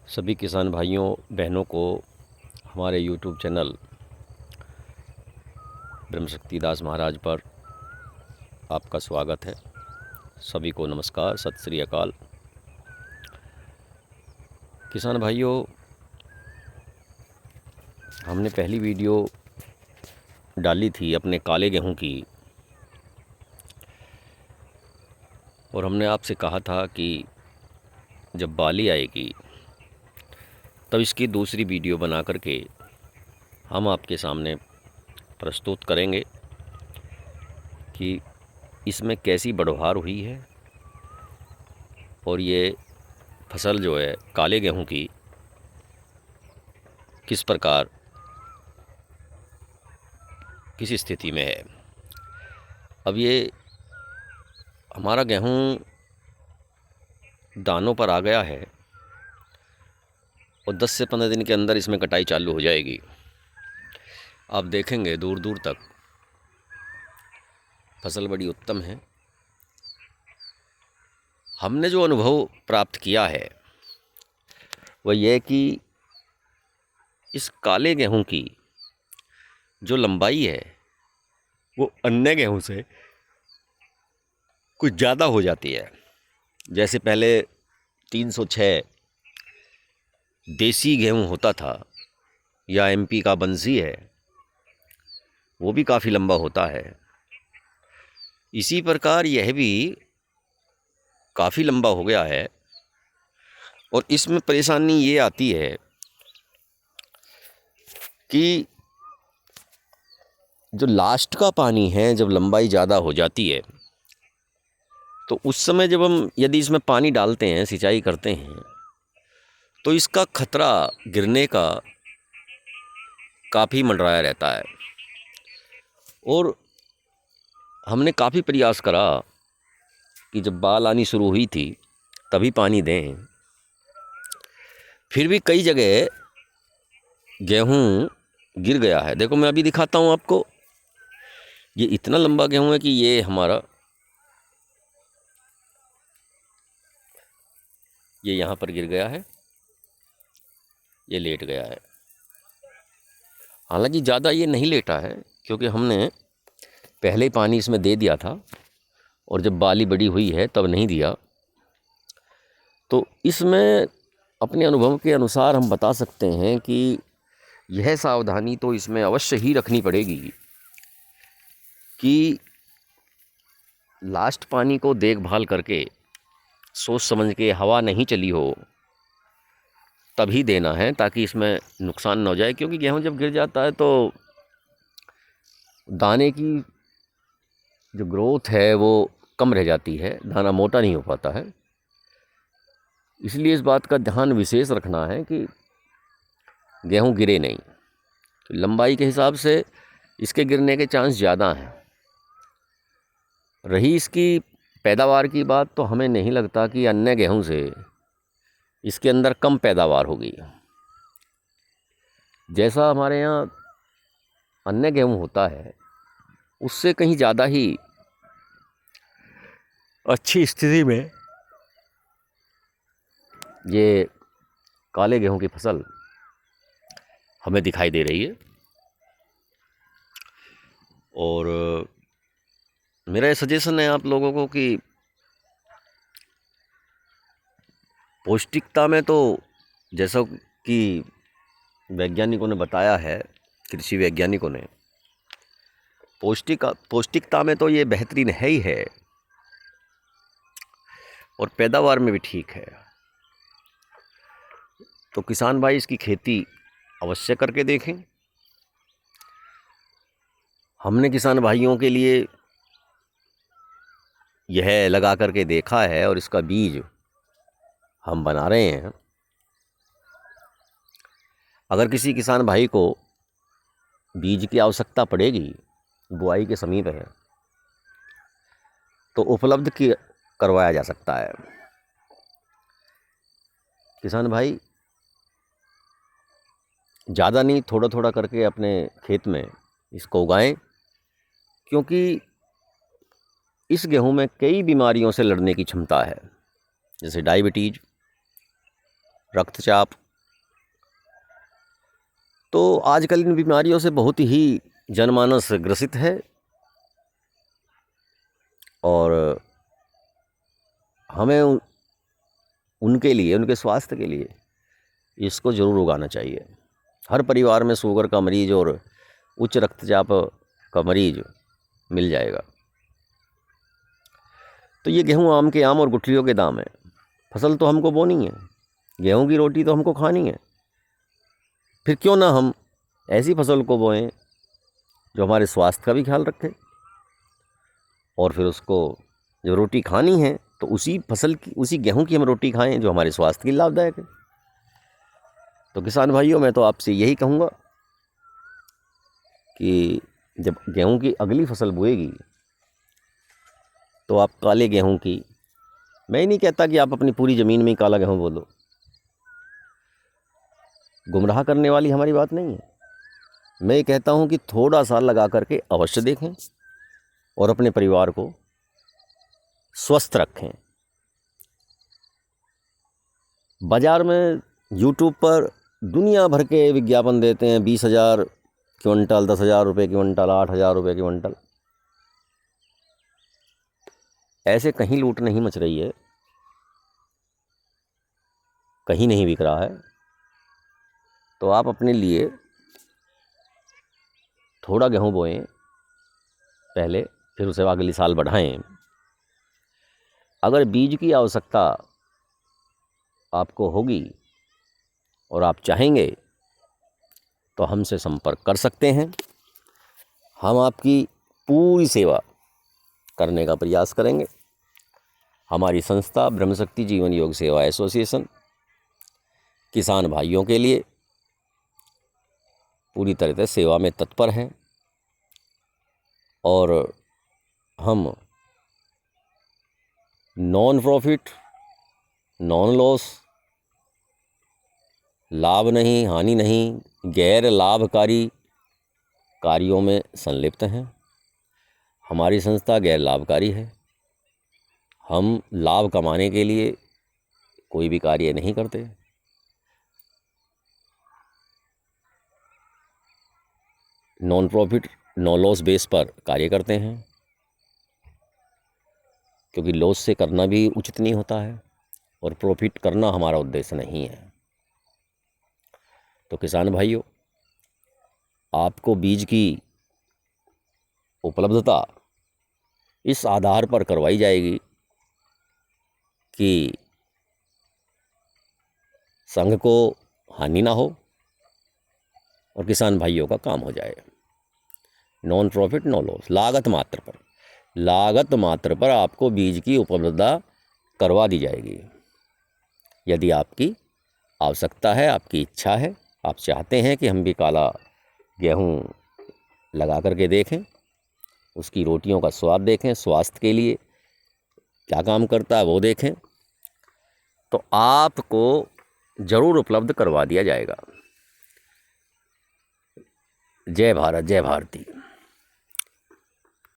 सभी किसान भाइयों बहनों को हमारे YouTube चैनल ब्रह्मशक्ति दास महाराज पर आपका स्वागत है। सभी को नमस्कार, सत श्री अकाल। किसान भाइयों, हमने पहली वीडियो डाली थी अपने काले गेहूं की, और हमने आपसे कहा था कि जब बाली आएगी तब इसकी दूसरी वीडियो बना करके हम आपके सामने प्रस्तुत करेंगे कि इसमें कैसी बढ़ोहार हुई है और ये फसल जो है काले गेहूं की किस प्रकार किस स्थिति में है। अब ये हमारा गेहूं दानों पर आ गया है और 10 से 15 दिन के अंदर इसमें कटाई चालू हो जाएगी। आप देखेंगे दूर दूर तक फसल बड़ी उत्तम है। हमने जो अनुभव प्राप्त किया है वह यह कि इस काले गेहूं की जो लंबाई है वो अन्य गेहूं से कुछ ज़्यादा हो जाती है। जैसे पहले 306 देसी गेहूं होता था या MP का बंसी है, वो भी काफ़ी लंबा होता है। इसी प्रकार यह भी काफ़ी लंबा हो गया है और इसमें परेशानी ये आती है कि जो लास्ट का पानी है, जब लंबाई ज़्यादा हो जाती है तो उस समय जब हम यदि इसमें पानी डालते हैं, सिंचाई करते हैं, तो इसका खतरा गिरने का काफ़ी मंडराया रहता है। और हमने काफ़ी प्रयास करा कि जब बाल आनी शुरू हुई थी तभी पानी दें, फिर भी कई जगह गेहूं गिर गया है। देखो, मैं अभी दिखाता हूं आपको। ये इतना लंबा गेहूं है कि ये हमारा ये यहाँ पर गिर गया है, ये लेट गया है। हालांकि ज़्यादा ये नहीं लेटा है क्योंकि हमने पहले ही पानी इसमें दे दिया था और जब बाली बड़ी हुई है तब नहीं दिया। तो इसमें अपने अनुभव के अनुसार हम बता सकते हैं कि यह सावधानी तो इसमें अवश्य ही रखनी पड़ेगी कि लास्ट पानी को देखभाल करके सोच समझ के, हवा नहीं चली हो तभी देना है, ताकि इसमें नुकसान न हो जाए। क्योंकि गेहूं जब गिर जाता है तो दाने की जो ग्रोथ है वो कम रह जाती है, दाना मोटा नहीं हो पाता है। इसलिए इस बात का ध्यान विशेष रखना है कि गेहूं गिरे नहीं। तो लंबाई के हिसाब से इसके गिरने के चांस ज़्यादा हैं। रही इसकी पैदावार की बात, तो हमें नहीं लगता कि अन्य गेहूं से इसके अंदर कम पैदावार होगी। जैसा हमारे यहाँ अन्य गेहूं होता है उससे कहीं ज़्यादा ही अच्छी स्थिति में ये काले गेहूं की फसल हमें दिखाई दे रही है। और मेरा ये सजेशन है आप लोगों को कि पौष्टिकता में तो, जैसा कि वैज्ञानिकों ने बताया है, कृषि वैज्ञानिकों ने, पौष्टिकता में तो ये बेहतरीन है ही है और पैदावार में भी ठीक है। तो किसान भाई इसकी खेती अवश्य करके देखें। हमने किसान भाइयों के लिए यह लगा करके देखा है और इसका बीज हम बना रहे हैं। अगर किसी किसान भाई को बीज की आवश्यकता पड़ेगी, बुआई के समीप है, तो उपलब्ध करवाया जा सकता है। किसान भाई ज़्यादा नहीं, थोड़ा थोड़ा करके अपने खेत में इसको उगाएं, क्योंकि इस गेहूं में कई बीमारियों से लड़ने की क्षमता है, जैसे डायबिटीज, रक्तचाप। तो आजकल इन बीमारियों से बहुत ही जनमानस ग्रसित है और हमें उनके लिए, उनके स्वास्थ्य के लिए इसको ज़रूर उगाना चाहिए। हर परिवार में शुगर का मरीज़ और उच्च रक्तचाप का मरीज़ मिल जाएगा। तो ये गेहूँ आम के आम और गुठलियों के दाम है। फसल तो हमको बोनी है, गेहूँ की रोटी तो हमको खानी है, फिर क्यों ना हम ऐसी फसल को बोएं जो हमारे स्वास्थ्य का भी ख्याल रखे, और फिर उसको जो रोटी खानी है तो उसी फसल की, उसी गेहूं की हम रोटी खाएं जो हमारे स्वास्थ्य के लिए लाभदायक है। तो किसान भाइयों, मैं तो आपसे यही कहूँगा कि जब गेहूं की अगली फसल बोएगी तो आप काले गेहूं की, मैं ही नहीं कहता कि आप अपनी पूरी ज़मीन में ही काला गेहूं बो लो, गुमराह करने वाली हमारी बात नहीं है। मैं ये कहता हूं कि थोड़ा सा लगा करके अवश्य देखें और अपने परिवार को स्वस्थ रखें। बाज़ार में यूट्यूब पर दुनिया भर के विज्ञापन देते हैं, 20,000 क्विंटल, 10,000 रुपये क्विंटल, 8,000 रुपये क्विंटल। ऐसे कहीं लूट नहीं मच रही है, कहीं नहीं बिक रहा है। तो आप अपने लिए थोड़ा गेहूं बोएं पहले, फिर उसे अगले साल बढ़ाएं। अगर बीज की आवश्यकता आपको होगी और आप चाहेंगे तो हमसे संपर्क कर सकते हैं। हम आपकी पूरी सेवा करने का प्रयास करेंगे। हमारी संस्था ब्रह्मशक्ति जीवन योग सेवा एसोसिएशन किसान भाइयों के लिए पूरी तरह से सेवा में तत्पर है और हम नॉन प्रॉफिट, नॉन लॉस, लाभ नहीं, हानि नहीं, गैर लाभकारी कार्यों में संलिप्त हैं। हमारी संस्था गैर लाभकारी है। हम लाभ कमाने के लिए कोई भी कार्य नहीं करते। Non profit, no loss base पर कार्य करते हैं, क्योंकि लॉस से करना भी उचित नहीं होता है और प्रॉफिट करना हमारा उद्देश्य नहीं है। तो किसान भाइयों, आपको बीज की उपलब्धता इस आधार पर करवाई जाएगी कि संघ को हानि ना हो और किसान भाइयों का काम हो जाए। नॉन प्रॉफिट, नो लॉस, लागत मात्र पर आपको बीज की उपलब्धता करवा दी जाएगी। यदि आपकी आवश्यकता है, आपकी इच्छा है, आप चाहते हैं कि हम भी काला गेहूँ लगा करके देखें, उसकी रोटियों का स्वाद देखें, स्वास्थ्य के लिए क्या काम करता है वो देखें, तो आपको ज़रूर उपलब्ध करवा दिया जाएगा। जय भारत, जय भारती।